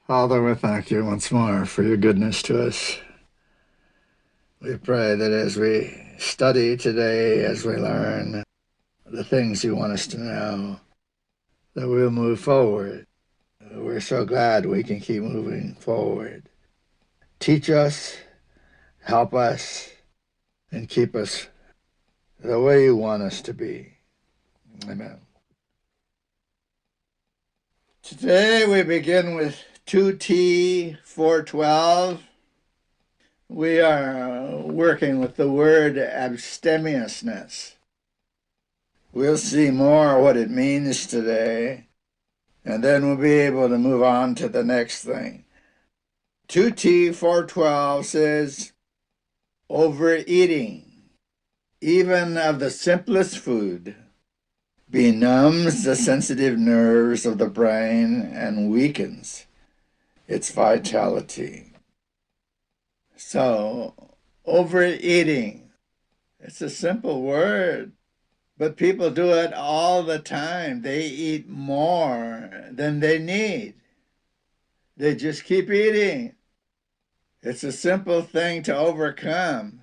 Father, we thank you once more for your goodness to us. We pray that as we study today, as we learn the things you want us to know, that we'll move forward. We're so glad we can keep moving forward. Teach us, help us, and keep us the way you want us to be. Amen. Today we begin with 2T 412. We are working with the word abstemiousness. We'll see more what it means today, and then we'll be able to move on to the next thing. 2T 412 says, overeating, even of the simplest food, benumbs the sensitive nerves of the brain and weakens its vitality. So, overeating, it's a simple word, but people do it all the time. They eat more than they need. They just keep eating. It's a simple thing to overcome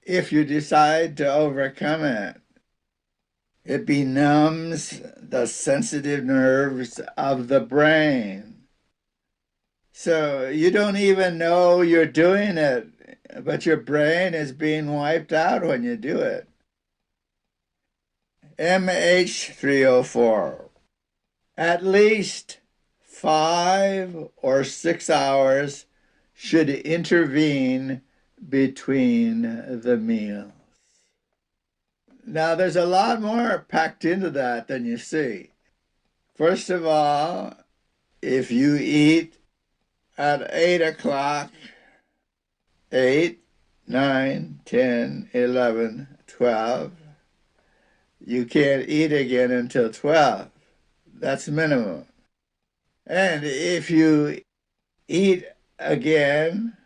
if you decide to overcome it. It benumbs the sensitive nerves of the brain. So you don't even know you're doing it, but your brain is being wiped out when you do it. MH304. At least 5 or 6 hours should intervene between the meals. Now, there's a lot more packed into that than you see. First of all, if you eat at 8 o'clock, 8, 9, 10, 11, 12, you can't eat again until 12. That's minimum. And if you eat again,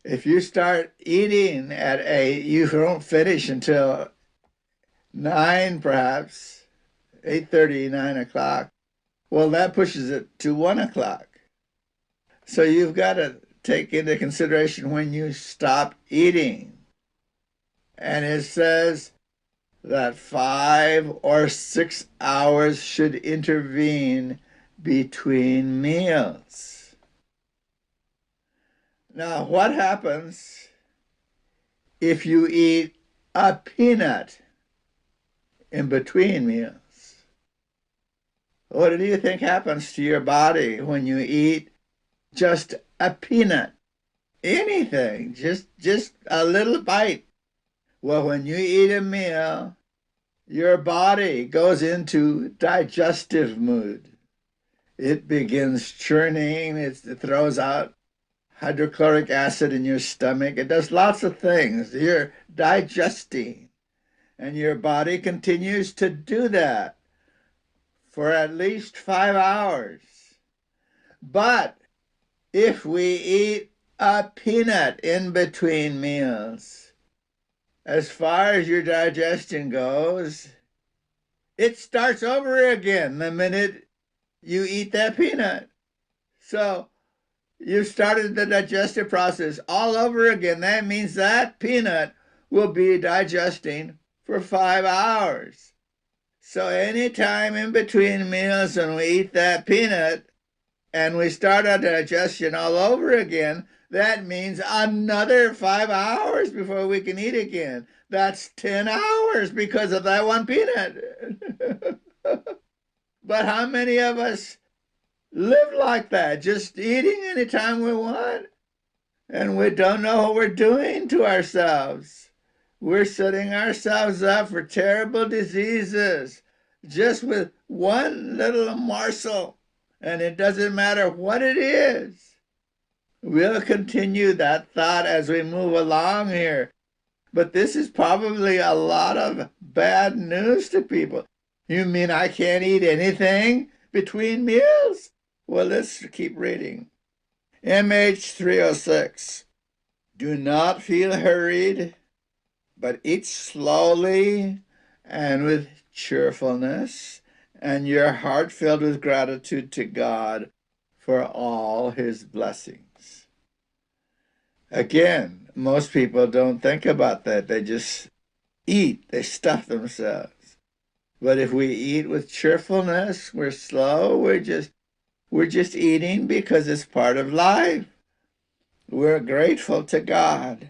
if you start eating at 8, you don't finish until 9 perhaps, 8:30, 9 o'clock. Well, that pushes it to 1 o'clock. So you've got to take into consideration when you stop eating. And it says that 5 or 6 hours should intervene between meals. Now, what happens if you eat a peanut in between meals? What do you think happens to your body when you eat just a peanut? Anything, just a little bite. Well, when you eat a meal, your body goes into digestive mood. It begins churning, it throws out hydrochloric acid in your stomach. It does lots of things. You're digesting, and your body continues to do that for at least 5 hours. But if we eat a peanut in between meals, as far as your digestion goes, it starts over again the minute you eat that peanut. So you started the digestive process all over again. That means that peanut will be digesting for 5 hours. So anytime in between meals when we eat that peanut and we start our digestion all over again, that means another 5 hours before we can eat again. That's 10 hours because of that one peanut. But how many of us live like that, just eating anytime we want? And we don't know what we're doing to ourselves. We're setting ourselves up for terrible diseases just with one little morsel. And it doesn't matter what it is. We'll continue that thought as we move along here. But this is probably a lot of bad news to people. You mean I can't eat anything between meals? Well, let's keep reading. MH306. Do not feel hurried, but eat slowly and with cheerfulness, and your heart filled with gratitude to God for all his blessings. Again, most people don't think about that. They just eat, they stuff themselves. But if we eat with cheerfulness, we're slow, we're just eating because it's part of life. We're grateful to God.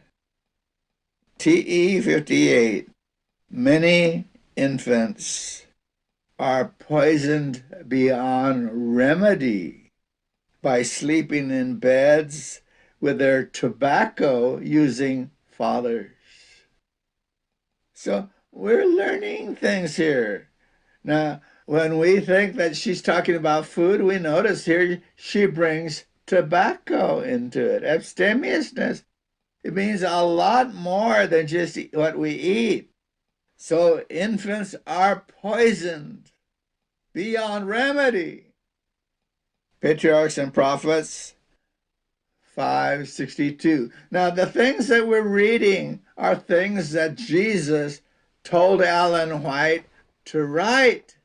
TE 58. Many infants are poisoned beyond remedy by sleeping in beds with their tobacco-using fathers. So we're learning things here. Now, when we think that she's talking about food, we notice here she brings tobacco into it. Abstemiousness, it means a lot more than just what we eat. So infants are poisoned beyond remedy. Patriarchs and Prophets 5:62. Now, the things that we're reading are things that Jesus told Ellen White to write.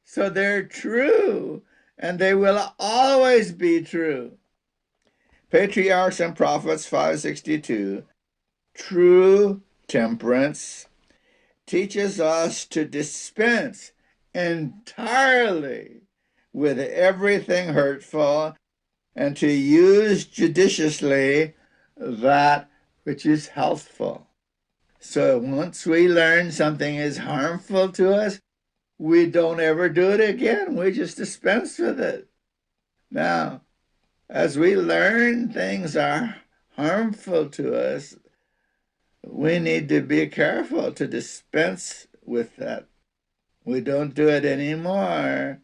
So they're true, and they will always be true. Patriarchs and Prophets 5:62. True temperance teaches us to dispense entirely with everything hurtful and to use judiciously that which is healthful. So once we learn something is harmful to us, we don't ever do it again. We just dispense with it. Now, as we learn things are harmful to us, we need to be careful to dispense with that. We don't do it anymore,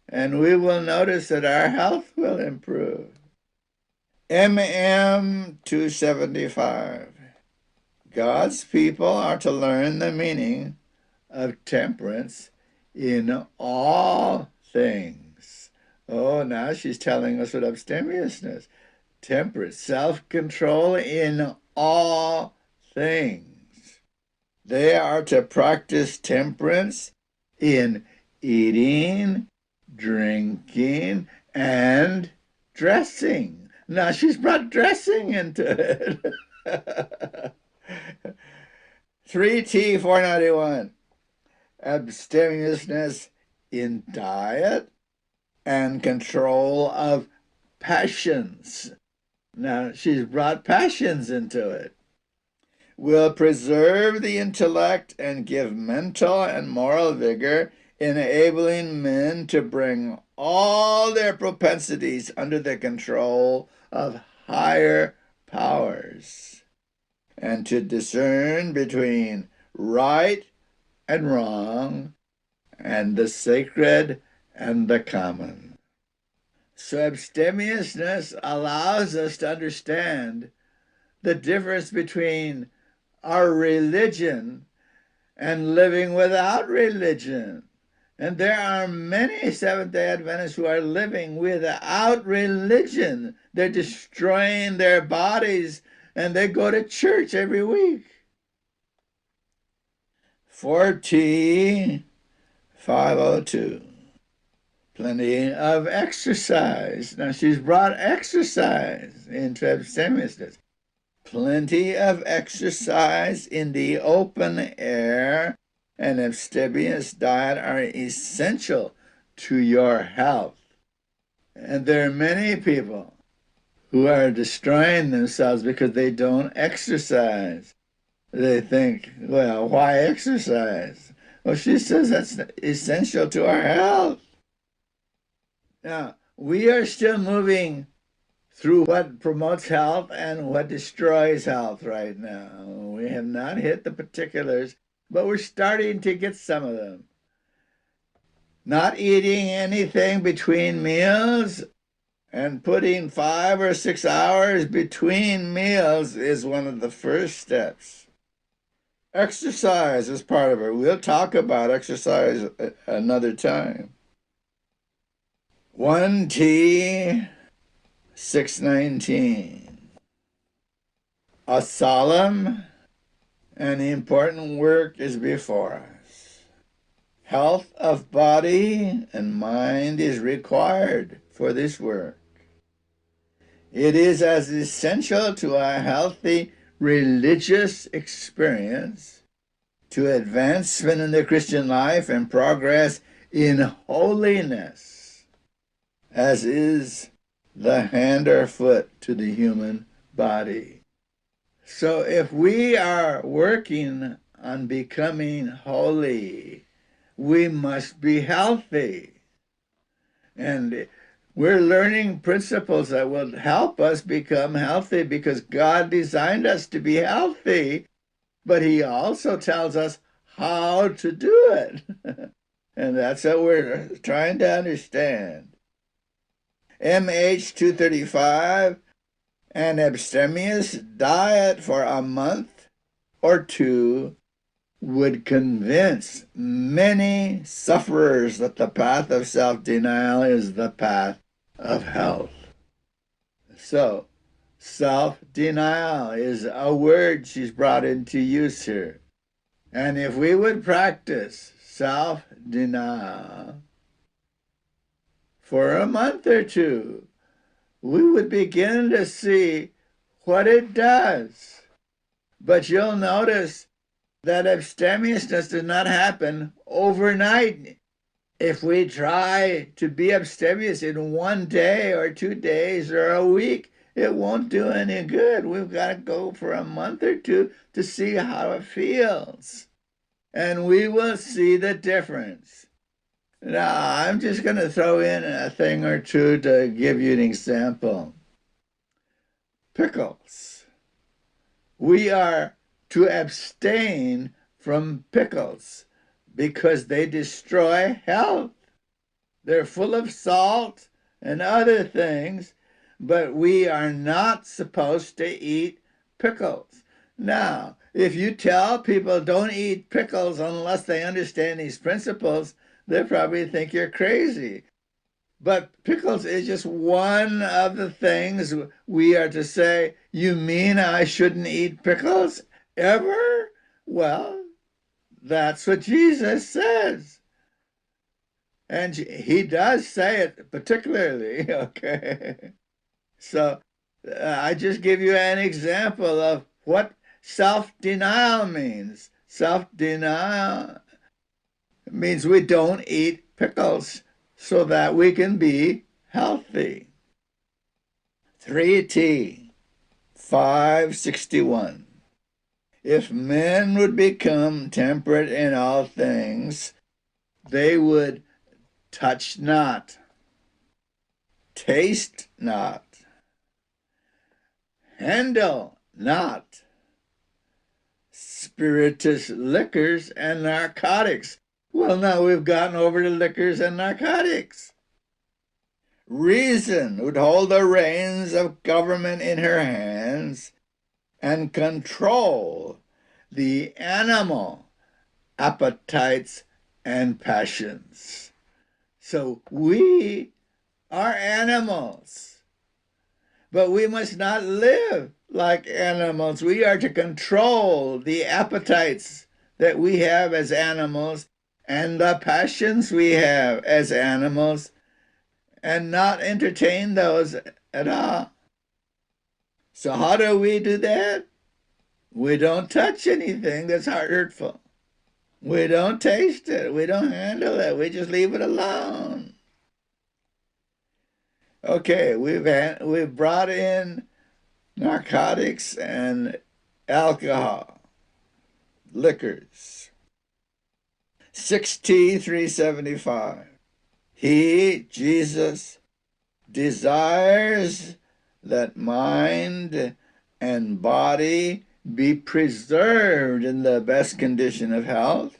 and we will notice that our health will improve. MM 275. God's people are to learn the meaning of temperance in all things. Oh, now she's telling us what abstemiousness, temperance, self-control in all things. They are to practice temperance in eating, drinking, and dressing. Now she's brought dressing into it. 3T 491. Abstemiousness in diet and control of passions. Now she's brought passions into it. Will preserve the intellect and give mental and moral vigor, enabling men to bring all their propensities under the control of higher powers, and to discern between right and wrong, and the sacred and the common. So abstemiousness allows us to understand the difference between our religion and living without religion. And there are many Seventh-day Adventists who are living without religion. They're destroying their bodies, and they go to church every week. 4T 502. Plenty of exercise. Now she's brought exercise into abstemiousness. Plenty of exercise in the open air and abstemious diet are essential to your health. And there are many people who are destroying themselves because they don't exercise. They think, well, why exercise? Well, she says that's essential to our health. Now, we are still moving through what promotes health and what destroys health right now. We have not hit the particulars, but we're starting to get some of them. Not eating anything between meals and putting 5 or 6 hours between meals is one of the first steps. Exercise is part of it. We'll talk about exercise another time. 1T 619. A solemn and important work is before us. Health of body and mind is required for this work. It is as essential to a healthy religious experience, to advancement in the Christian life and progress in holiness, as is the hand or foot to the human body. So if we are working on becoming holy, we must be healthy. And we're learning principles that will help us become healthy because God designed us to be healthy, but he also tells us how to do it. And that's what we're trying to understand. MH 235, an abstemious diet for a month or two would convince many sufferers that the path of self-denial is the path of health. So, self-denial is a word she's brought into use here. And if we would practice self-denial for a month or two, we would begin to see what it does. But you'll notice that abstemiousness does not happen overnight. If we try to be abstemious in 1 day or 2 days or a week, it won't do any good. We've got to go for a month or two to see how it feels. And we will see the difference. Now, I'm just going to throw in a thing or two to give you an example. Pickles. We are to abstain from pickles because they destroy health. They're full of salt and other things, but we are not supposed to eat pickles. Now, if you tell people don't eat pickles unless they understand these principles, they probably think you're crazy. But pickles is just one of the things we are to say, you mean I shouldn't eat pickles ever? Well, that's what Jesus says. And he does say it particularly, okay? So I just give you an example of what self-denial means. Self-denial means we don't eat pickles so that we can be healthy. 3T 561. If men would become temperate in all things, they would touch not, taste not, handle not spirituous liquors and narcotics. Well, now we've gotten over to liquors and narcotics. Reason would hold the reins of government in her hands and control the animal appetites and passions. So we are animals, but we must not live like animals. We are to control the appetites that we have as animals and the passions we have as animals and not entertain those at all. So how do we do that? We don't touch anything that's hurtful. We don't taste it. We don't handle it. We just leave it alone. Okay, we've brought in narcotics and alcohol, liquors. 6T 375. He, Jesus, desires that mind and body be preserved in the best condition of health,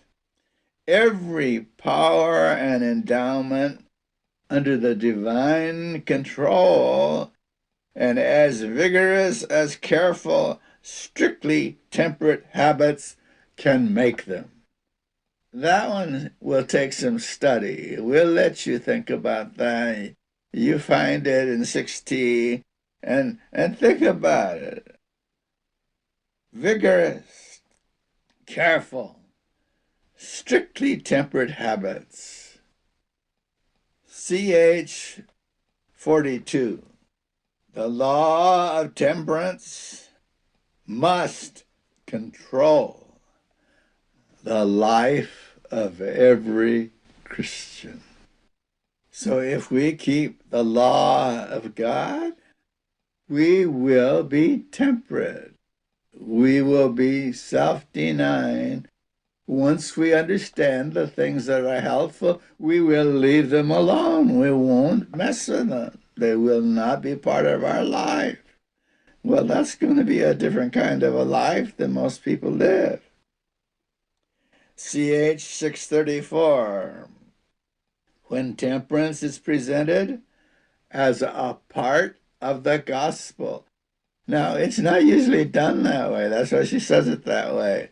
every power and endowment under the divine control, and as vigorous as careful, strictly temperate habits can make them. That one will take some study. We'll let you think about that. You find it in 6T and think about it. Vigorous, careful, strictly temperate habits. CH 42. The law of temperance must control the life of every Christian. So if we keep the law of God, we will be temperate. We will be self-denying. Once we understand the things that are helpful, we will leave them alone. We won't mess with them. They will not be part of our life. Well, that's going to be a different kind of a life than most people live. CH 634. When temperance is presented as a part of the gospel. Now, it's not usually done that way. That's why she says it that way.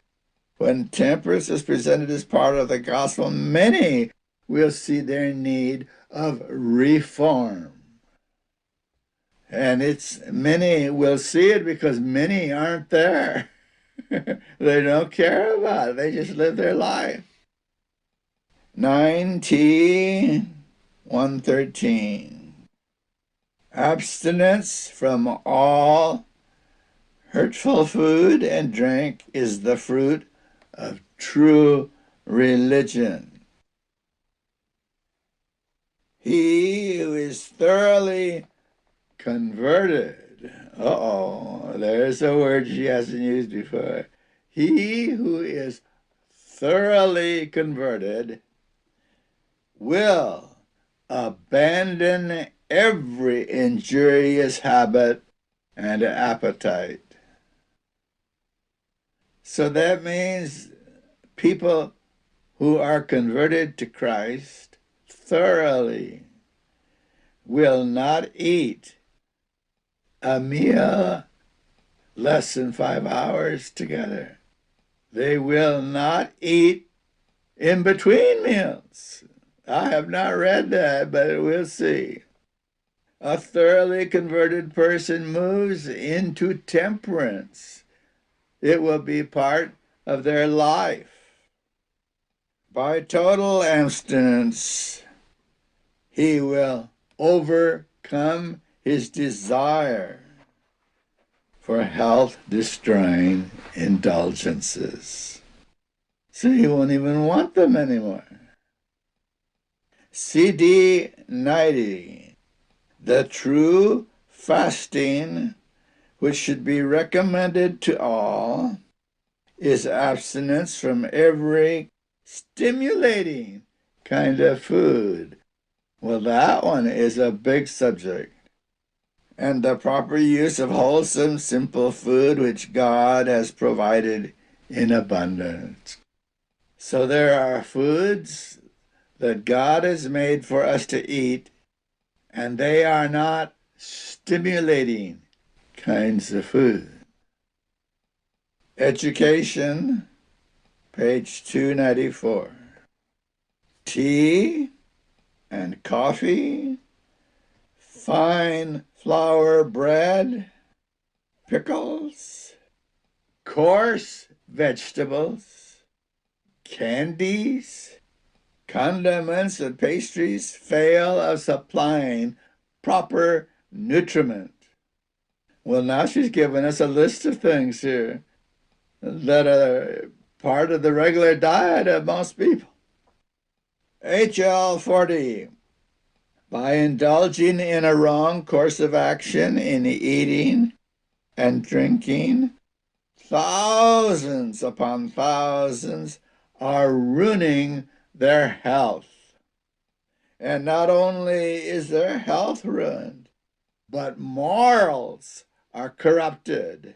When temperance is presented as part of the gospel, many will see their need of reform. And it's many will see it because many aren't there. They don't care about it. They just live their life. 9T 113. Abstinence from all hurtful food and drink is the fruit of true religion. He who is thoroughly converted, there's a word she hasn't used before. He who is thoroughly converted will abandon every injurious habit and appetite. So that means people who are converted to Christ thoroughly will not eat a meal less than 5 hours together. They will not eat in between meals. I have not read that, but we'll see. A thoroughly converted person moves into temperance. It will be part of their life. By total abstinence, he will overcome his desire for health-destroying indulgences. So he won't even want them anymore. CD 90. The true fasting, which should be recommended to all, is abstinence from every stimulating kind of food. Well, that one is a big subject. And the proper use of wholesome, simple food which God has provided in abundance. So there are foods that God has made for us to eat, and they are not stimulating kinds of food. Education, page 294. Tea and coffee, fine flour bread, pickles, coarse vegetables, candies, condiments, and pastries fail of supplying proper nutriment. Well, now she's given us a list of things here that are part of the regular diet of most people. HL 40. By indulging in a wrong course of action in eating and drinking, thousands upon thousands are ruining their health. And not only is their health ruined, but morals are corrupted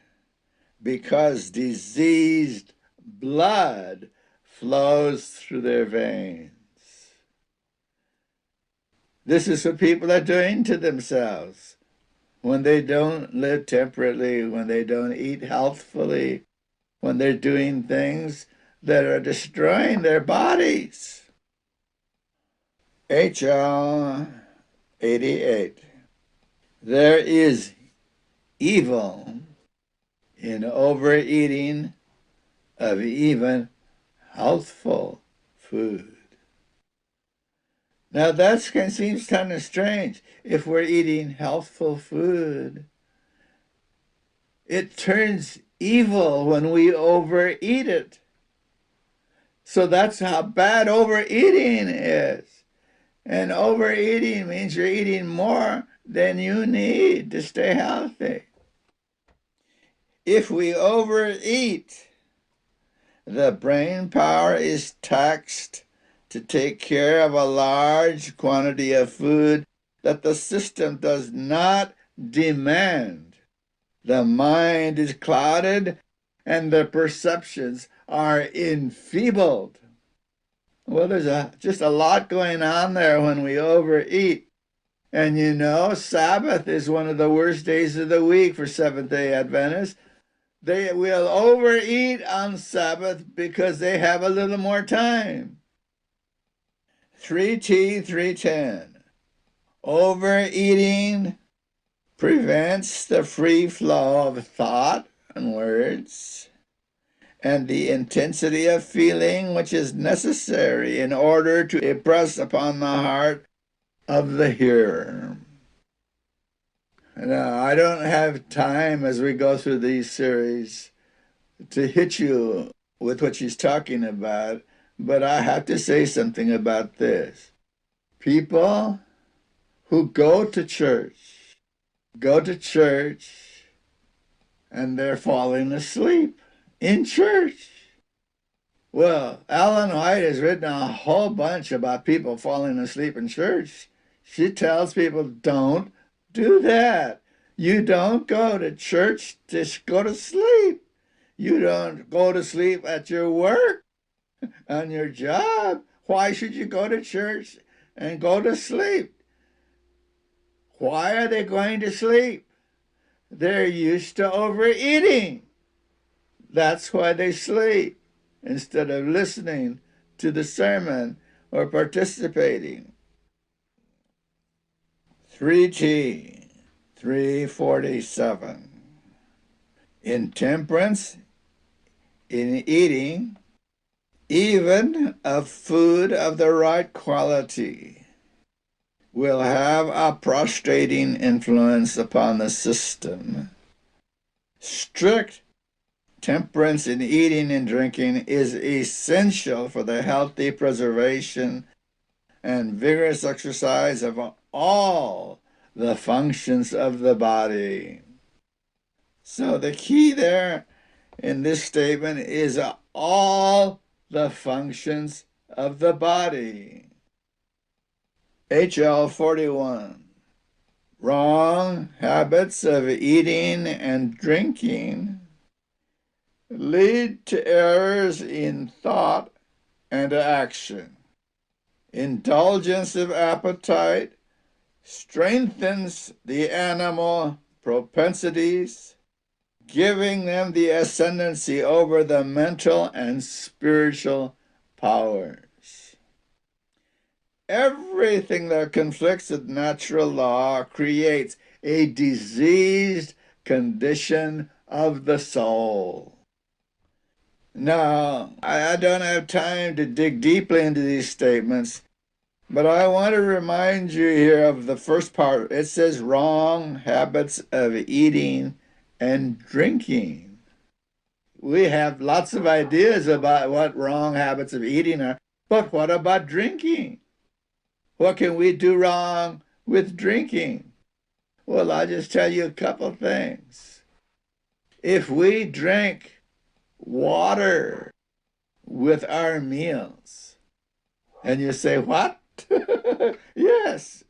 because diseased blood flows through their veins. This is what people are doing to themselves when they don't live temperately, when they don't eat healthfully, when they're doing things that are destroying their bodies. HL 88. There is evil in overeating of even healthful food. Now that seems kind of strange. If we're eating healthful food, it turns evil when we overeat it. So that's how bad overeating is. And overeating means you're eating more than you need to stay healthy. If we overeat, the brain power is taxed to take care of a large quantity of food that the system does not demand. The mind is clouded and the perceptions are enfeebled. Well, there's just a lot going on there when we overeat. And you know, Sabbath is one of the worst days of the week for Seventh-day Adventists. They will overeat on Sabbath because they have a little more time. 3T 310. Overeating prevents the free flow of thought and words and the intensity of feeling which is necessary in order to impress upon the heart of the hearer. Now, I don't have time as we go through these series to hit you with what she's talking about, but I have to say something about this. People who go to church, and they're falling asleep in church. Well, Ellen White has written a whole bunch about people falling asleep in church. She tells people, don't do that. You don't go to church to go to sleep. You don't go to sleep at your work, on your job. Why should you go to church and go to sleep? Why are they going to sleep? They're used to overeating. That's why they sleep instead of listening to the sermon or participating. 3T 347. Intemperance in eating, even of food of the right quality, will have a prostrating influence upon the system. Strict temperance in eating and drinking is essential for the healthy preservation and vigorous exercise of all the functions of the body. So the key there in this statement is all the functions of the body. HL 41. Wrong habits of eating and drinking lead to errors in thought and action. Indulgence of appetite strengthens the animal propensities, giving them the ascendancy over the mental and spiritual powers. Everything that conflicts with natural law creates a diseased condition of the soul. Now, I don't have time to dig deeply into these statements, but I want to remind you here of the first part. It says wrong habits of eating and drinking. We have lots of ideas about what wrong habits of eating are, but what about drinking? What can we do wrong with drinking? Well, I'll just tell you a couple things. If we drink water with our meals, and you say, what? Yes,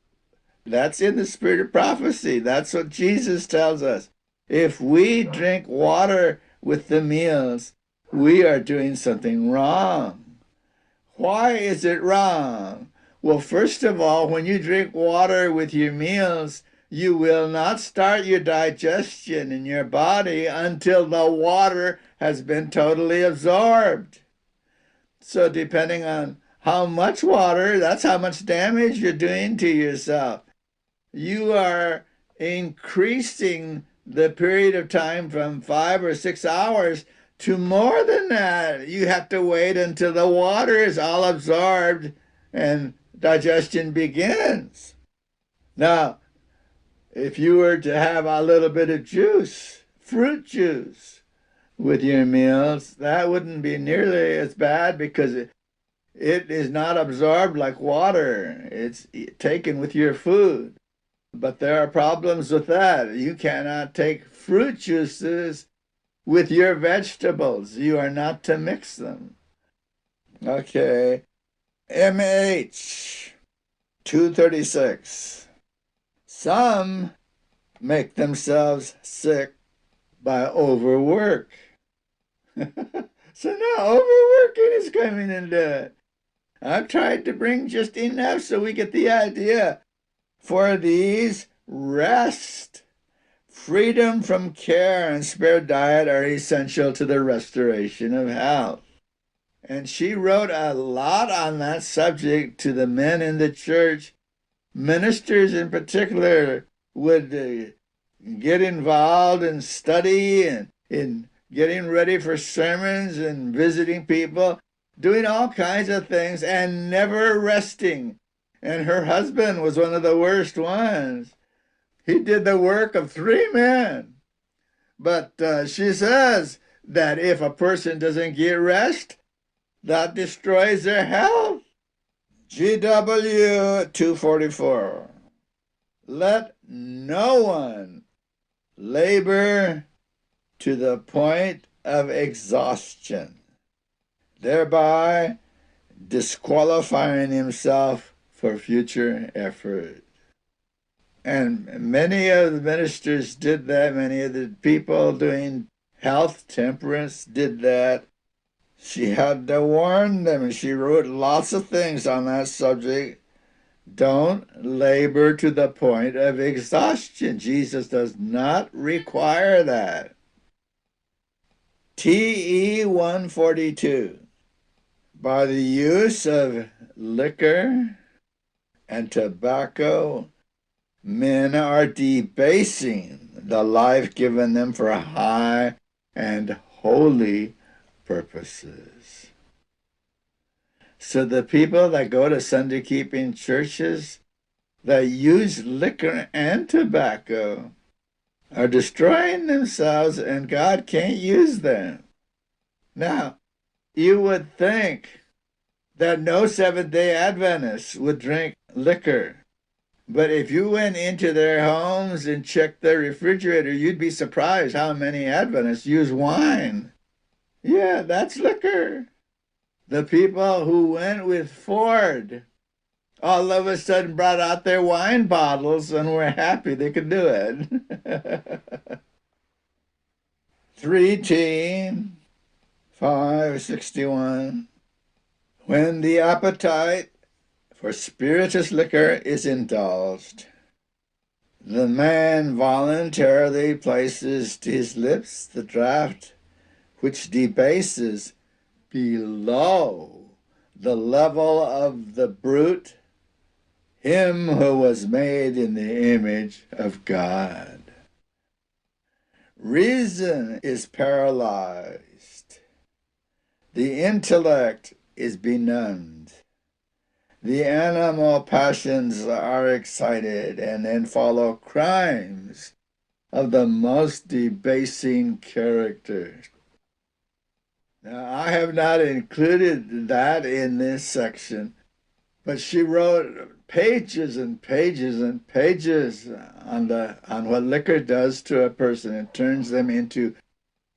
that's in the spirit of prophecy. That's what Jesus tells us. If we drink water with the meals, we are doing something wrong. Why is it wrong? Well, first of all, when you drink water with your meals, you will not start your digestion in your body until the water has been totally absorbed. So depending on how much water, that's how much damage you're doing to yourself. You are increasing the period of time from 5 or 6 hours to more than that. You have to wait until the water is all absorbed and digestion begins. Now, if you were to have a little bit of juice, fruit juice, with your meals, that wouldn't be nearly as bad because it is not absorbed like water. It's taken with your food. But there are problems with that. You cannot take fruit juices with your vegetables. You are not to mix them. Okay. MH 236. Some make themselves sick by overwork. So now overworking is coming into it. I've tried to bring just enough so we get the idea. For these, rest, freedom from care, and spare diet are essential to the restoration of health. And she wrote a lot on that subject to the men in the church. Ministers in particular would get involved in study and in getting ready for sermons and visiting people, doing all kinds of things and never resting. And her husband was one of the worst ones. He did the work of 3 men. But she says that if a person doesn't get rest, that destroys their health. GW 244. Let no one labor to the point of exhaustion, thereby disqualifying himself for future effort. And many of the ministers did that. Many of the people doing health temperance did that. She had to warn them. She wrote lots of things on that subject. Don't labor to the point of exhaustion. Jesus does not require that. TE 142. By the use of liquor and tobacco, men are debasing the life given them for high and holy purposes. So the people that go to Sunday keeping churches that use liquor and tobacco are destroying themselves, and God can't use them. Now, you would think that no Seventh-day Adventists would drink liquor. But if you went into their homes and checked their refrigerator, you'd be surprised how many Adventists use wine. Yeah, that's liquor. The people who went with Ford all of a sudden brought out their wine bottles and were happy they could do it. 3T 561. When the appetite for spirituous liquor is indulged, the man voluntarily places to his lips the draught which debases below the level of the brute, him who was made in the image of God. Reason is paralyzed. The intellect is benumbed. The animal passions are excited, and then follow crimes of the most debasing character. Now, I have not included that in this section, but she wrote pages and pages and pages on what liquor does to a person. It turns them into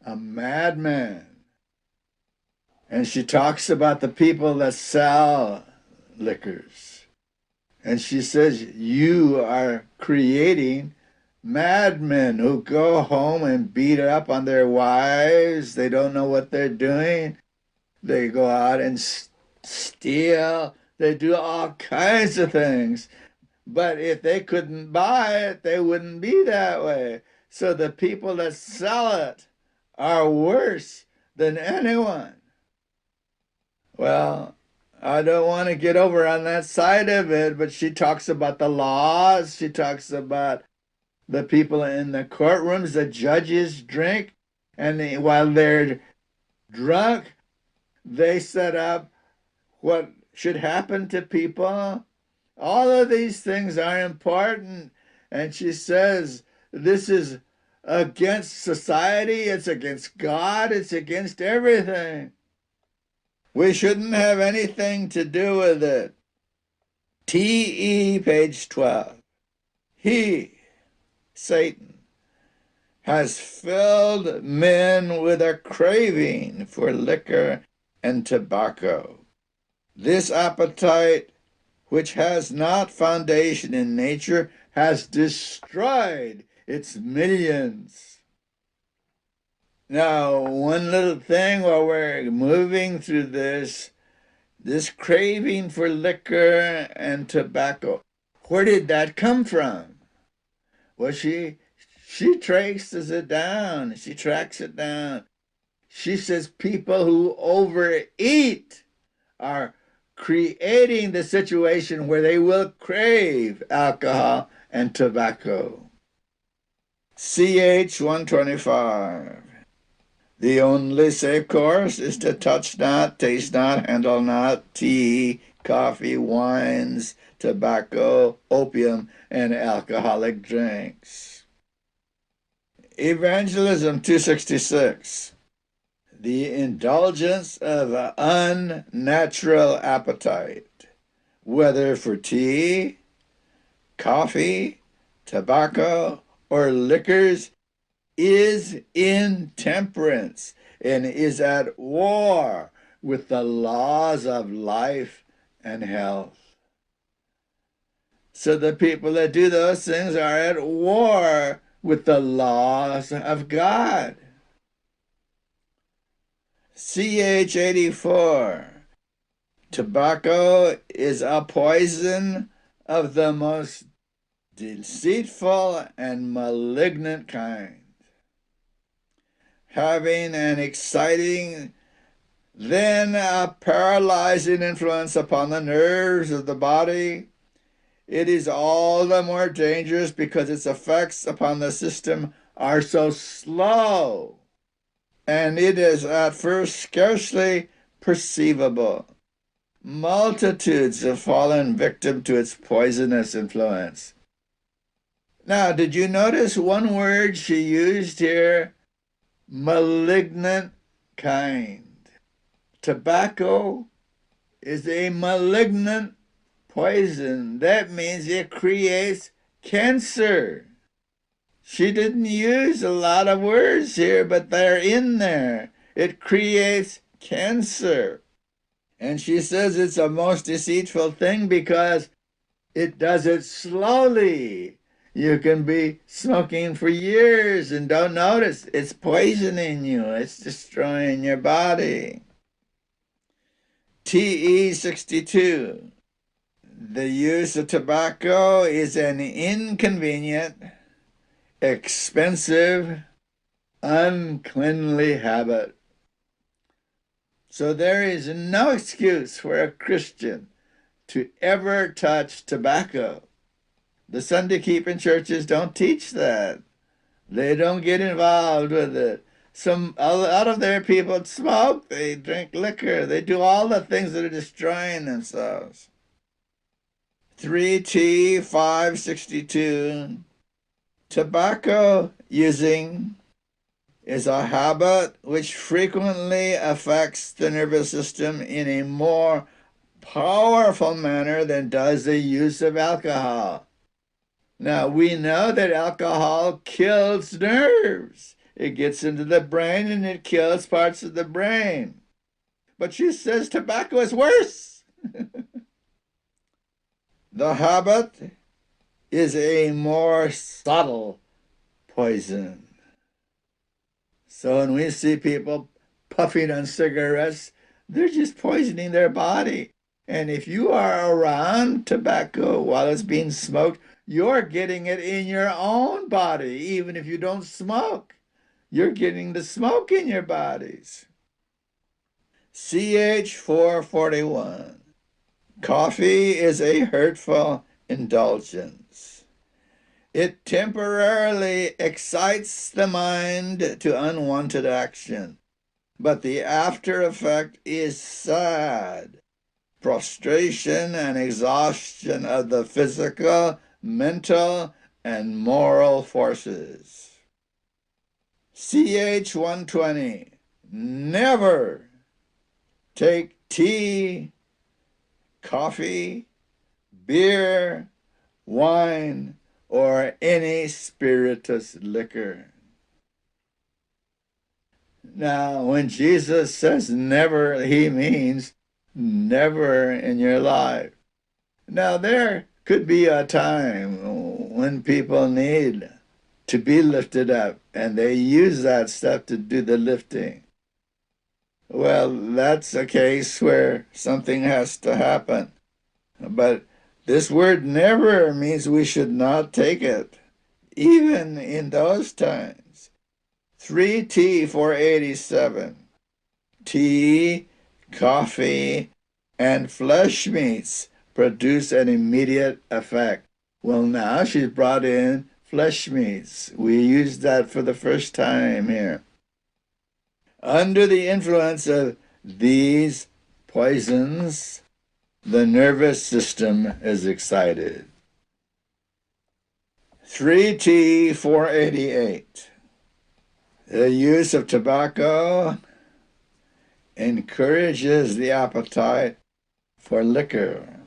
a madman. And she talks about the people that sell liquors. And she says, you are creating madmen who go home and beat up on their wives. They don't know what they're doing. They go out and steal. They do all kinds of things. But if they couldn't buy it, they wouldn't be that way. So the people that sell it are worse than anyone. Well, I don't want to get over on that side of it, but she talks about the laws. She talks about the people in the courtrooms, the judges drink, and while they're Drunk, they set up what should happen to people. All of these things are important. And she says this is against society, it's against God, it's against everything. We shouldn't have anything to do with it. TE, page 12. He, Satan, has filled men with a craving for liquor and tobacco. This appetite, which has not foundation in nature, has destroyed its millions. Now, one little thing while we're moving through this craving for liquor and tobacco, where did that come from? Well, she traces it down. She tracks it down. She says people who overeat are creating the situation where they will crave alcohol and tobacco. CH 125. The only safe course is to touch not, taste not, handle not tea, coffee, wines, tobacco, opium, and alcoholic drinks. Evangelism 266. The indulgence of an unnatural appetite, whether for tea, coffee, tobacco, or liquors, is intemperance and is at war with the laws of life and health. So the people that do those things are at war with the laws of God. CH 84. Tobacco is a poison of the most deceitful and malignant kind, having an exciting, then a paralyzing influence upon the nerves of the body. It is all the more dangerous because its effects upon the system are so slow, and it is at first scarcely perceivable. Multitudes have fallen victim to its poisonous influence. Now, did you notice one word she used here? Malignant kind. Tobacco is a malignant poison. That means it creates cancer. She didn't use a lot of words here, but they're in there. It creates cancer. And she says it's a most deceitful thing because it does it slowly. You can be smoking for years and don't notice. It's poisoning you. It's destroying your body. TE 62. The use of tobacco is an inconvenient, expensive, uncleanly habit. So there is no excuse for a Christian to ever touch tobacco. The Sunday keeping churches don't teach that. They don't get involved with it. A lot of their people smoke, they drink liquor, they do all the things that are destroying themselves. 3T 562. Tobacco using is a habit which frequently affects the nervous system in a more powerful manner than does the use of alcohol. Now, we know that alcohol kills nerves. It gets into the brain and it kills parts of the brain. But she says tobacco is worse. The habit is a more subtle poison. So when we see people puffing on cigarettes, they're just poisoning their body. And if you are around tobacco while it's being smoked, you're getting it in your own body. Even if you don't smoke, you're getting the smoke in your bodies. CH 441. Coffee is a hurtful indulgence. It temporarily excites the mind to unwanted action. but the after effect is sad. Prostration and exhaustion of the physical, mental, and moral forces. CH 120. Never take tea, coffee, beer, wine, or any spirituous liquor. Now, when Jesus says never, he means never in your life. Now, there could be a time when people need to be lifted up and they use that stuff to do the lifting. Well, that's a case where something has to happen. But this word never means we should not take it, even in those times. 3T 487. Tea, coffee, and flesh meats produce an immediate effect. Well, now she's brought in flesh meats. We used that for the first time here. Under the influence of these poisons, the nervous system is excited. 3T 488. The use of tobacco encourages the appetite for liquor,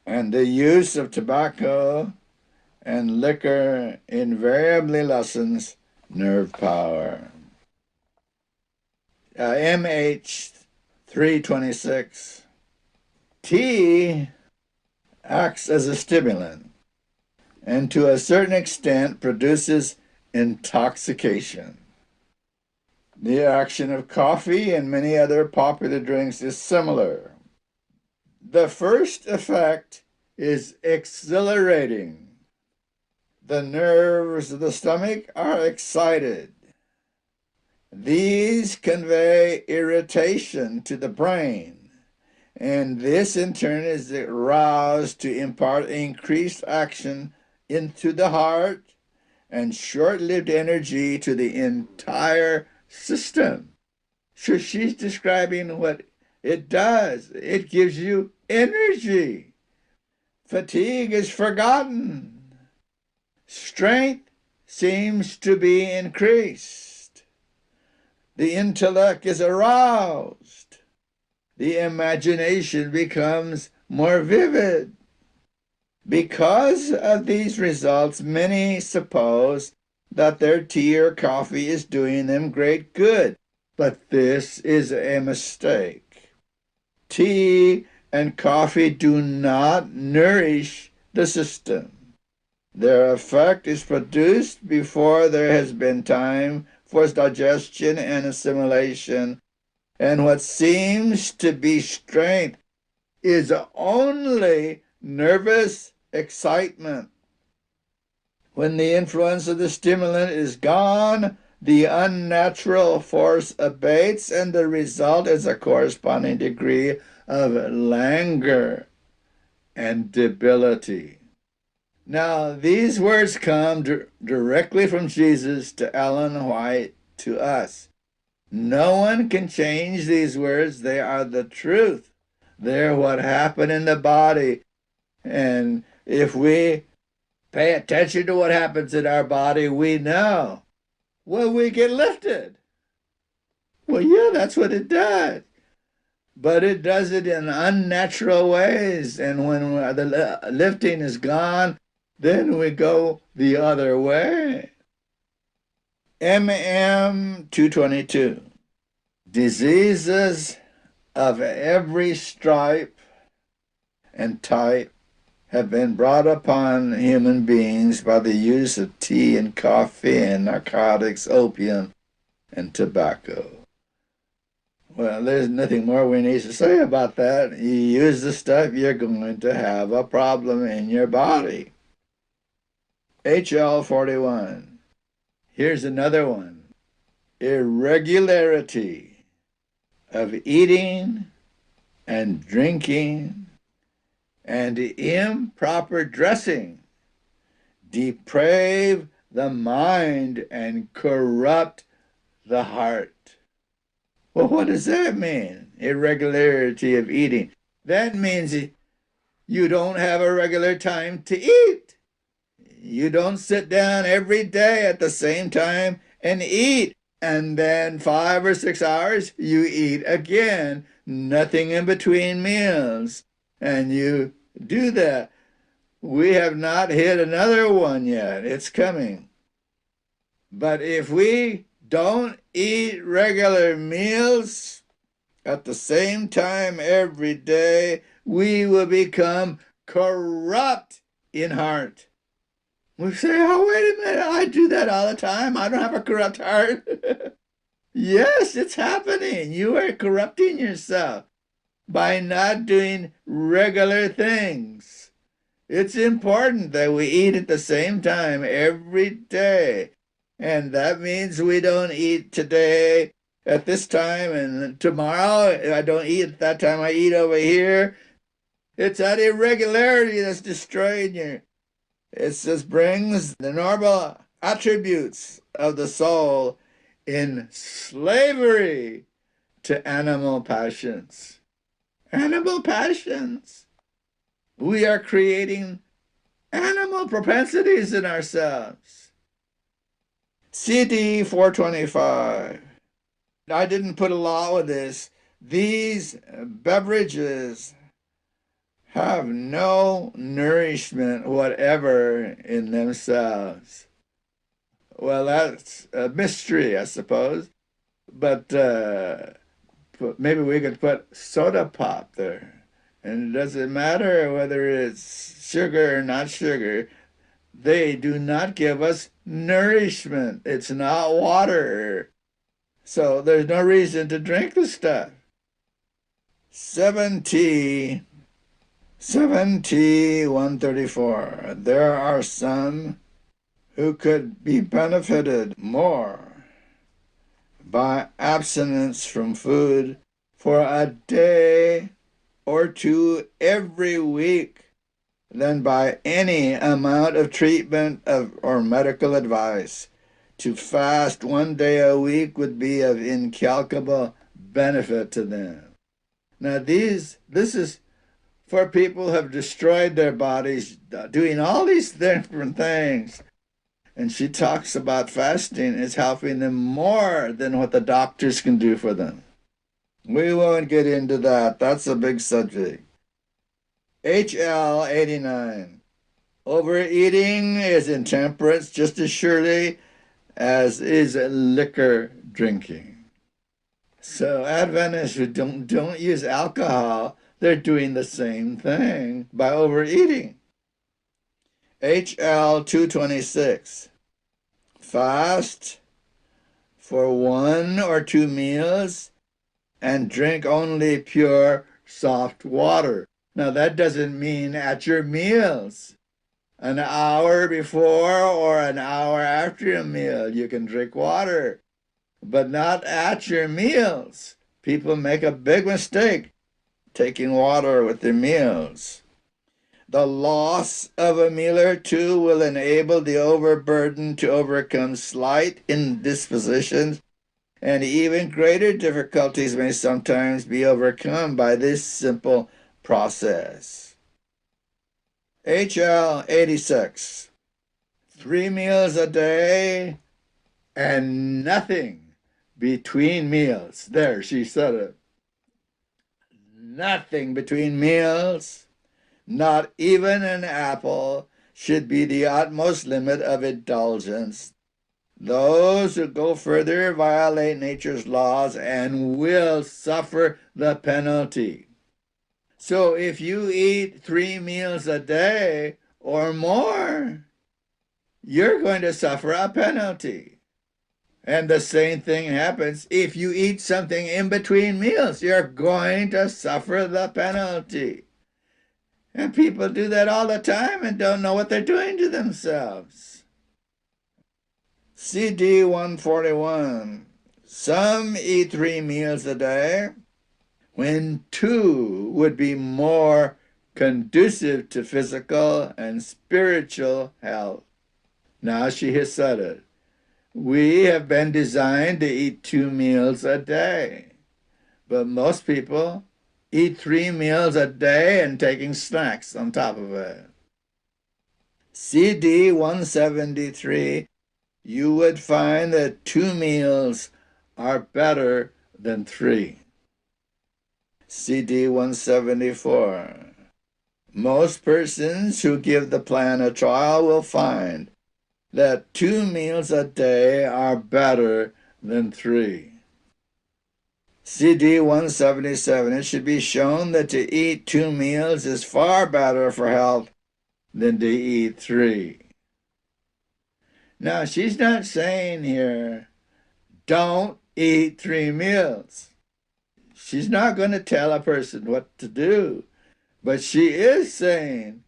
and the use of tobacco and liquor invariably lessens nerve power. MH 326. Tea acts as a stimulant and to a certain extent produces intoxication. The action of coffee and many other popular drinks is similar. The first effect is exhilarating. The nerves of the stomach are excited. These convey irritation to the brain, and this in turn is aroused to impart increased action into the heart and short-lived energy to the entire system. So she's describing what it does. It gives you energy. Fatigue is forgotten. Strength seems to be increased. The intellect is aroused. The imagination becomes more vivid. Because of these results, many suppose that their tea or coffee is doing them great good, but this is a mistake. Tea and coffee do not nourish the system. Their effect is produced before there has been time for digestion and assimilation, and what seems to be strength is only nervous excitement. When the influence of the stimulant is gone, the unnatural force abates, and the result is a corresponding degree of languor and debility. Now, these words come directly from Jesus to Ellen White to us. No one can change these words. They are the truth. They're what happened in the body. And if we pay attention to what happens in our body, we know. Well, we get lifted. Well, yeah, that's what it does. But it does it in unnatural ways. And when the lifting is gone, then we go the other way. MM 222. Diseases of every stripe and type have been brought upon human beings by the use of tea and coffee and narcotics, opium, and tobacco. Well, there's nothing more we need to say about that. You use the stuff, you're going to have a problem in your body. HL 41. Here's another one. Irregularity of eating and drinking and improper dressing deprave the mind and corrupt the heart. Well, what does that mean? Irregularity of eating. That means you don't have a regular time to eat. You don't sit down every day at the same time and eat. And then 5 or 6 hours, you eat again. Nothing in between meals. And you do that. We have not hit another one yet. It's coming. But if we don't eat regular meals at the same time every day, we will become corrupt in heart. We say, oh, wait a minute, I do that all the time. I don't have a corrupt heart. Yes, it's happening. You are corrupting yourself by not doing regular things. It's important that we eat at the same time every day. And that means we don't eat today at this time, and tomorrow I don't eat at that time. I eat over here. It's that irregularity that's destroying you. It just brings the normal attributes of the soul in slavery to animal passions. Animal passions. We are creating animal propensities in ourselves. CD 425. I didn't put a law with this. These beverages have no nourishment whatever in themselves. Well, that's a mystery, I suppose. But maybe we could put soda pop there. And it doesn't matter whether it's sugar or not sugar. They do not give us nourishment. It's not water. So there's no reason to drink the stuff. 7T 134. There are some who could be benefited more by abstinence from food for a day or two every week than by any amount of treatment or medical advice. To fast one day a week would be of incalculable benefit to them. Now, this is for people who have destroyed their bodies, doing all these different things. And she talks about fasting is helping them more than what the doctors can do for them. We won't get into that. That's a big subject. HL 89. Overeating is intemperance just as surely as is liquor drinking. So Adventists who don't use alcohol, they're doing the same thing by overeating. HL 226. Fast for 1 or 2 meals and drink only pure soft water. Now that doesn't mean at your meals. An hour before or an hour after a meal, you can drink water, but not at your meals. People make a big mistake taking water with their meals. The loss of a meal or two will enable the overburden to overcome slight indispositions, and even greater difficulties may sometimes be overcome by this simple process. HL 86. 3 meals a day and nothing between meals. There, she said it. Nothing between meals, not even an apple, should be the utmost limit of indulgence. Those who go further violate nature's laws and will suffer the penalty. So if you eat 3 meals a day or more, you're going to suffer a penalty. And the same thing happens if you eat something in between meals. You're going to suffer the penalty. And people do that all the time and don't know what they're doing to themselves. CD 141. Some eat 3 meals a day, when 2 would be more conducive to physical and spiritual health. Now she has said it. We have been designed to eat 2 meals a day. But most people eat 3 meals a day and taking snacks on top of it. CD 173, you would find that 2 meals are better than 3. CD 174, most persons who give the plan a trial will find that 2 meals a day are better than 3. CD 177, it should be shown that to eat 2 meals is far better for health than to eat 3. Now, she's not saying here, don't eat 3 meals. She's not going to tell a person what to do, but she is saying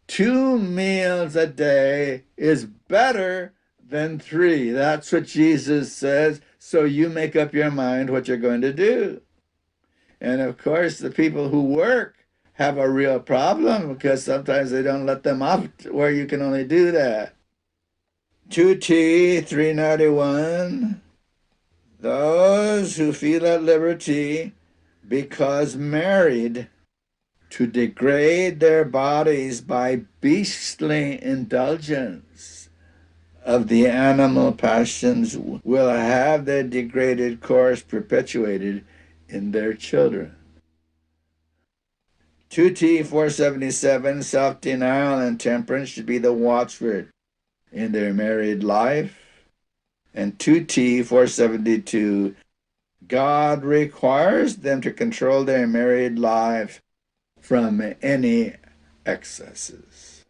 2 meals a day is better than 3. That's what Jesus says. So you make up your mind what you're going to do. And of course, the people who work have a real problem because sometimes they don't let them off where you can only do that. 2T 391, those who feel at liberty because married to degrade their bodies by beastly indulgence of the animal passions will have their degraded course perpetuated in their children. 2T 477, self-denial and temperance should be the watchword in their married life. And 2T 472, God requires them to control their married life from any excesses.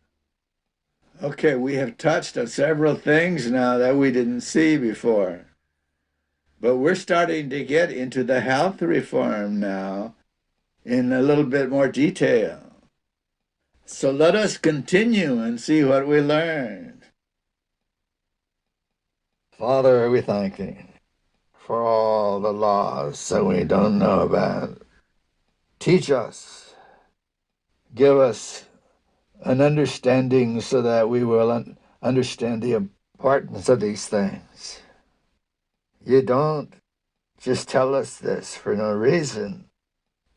Okay, we have touched on several things now that we didn't see before. But we're starting to get into the health reform now in a little bit more detail. So let us continue and see what we learned. Father, we thank you for all the laws that we don't know about. Teach us. Give us an understanding so that we will understand the importance of these things. You don't just tell us this for no reason.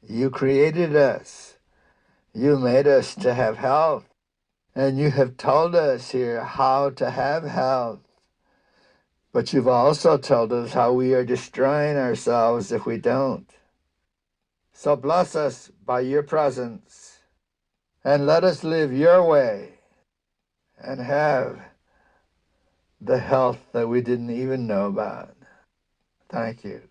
You created us. You made us to have health. And you have told us here how to have health. But you've also told us how we are destroying ourselves if we don't. So bless us by your presence and let us live your way and have the health that we didn't even know about. Thank you.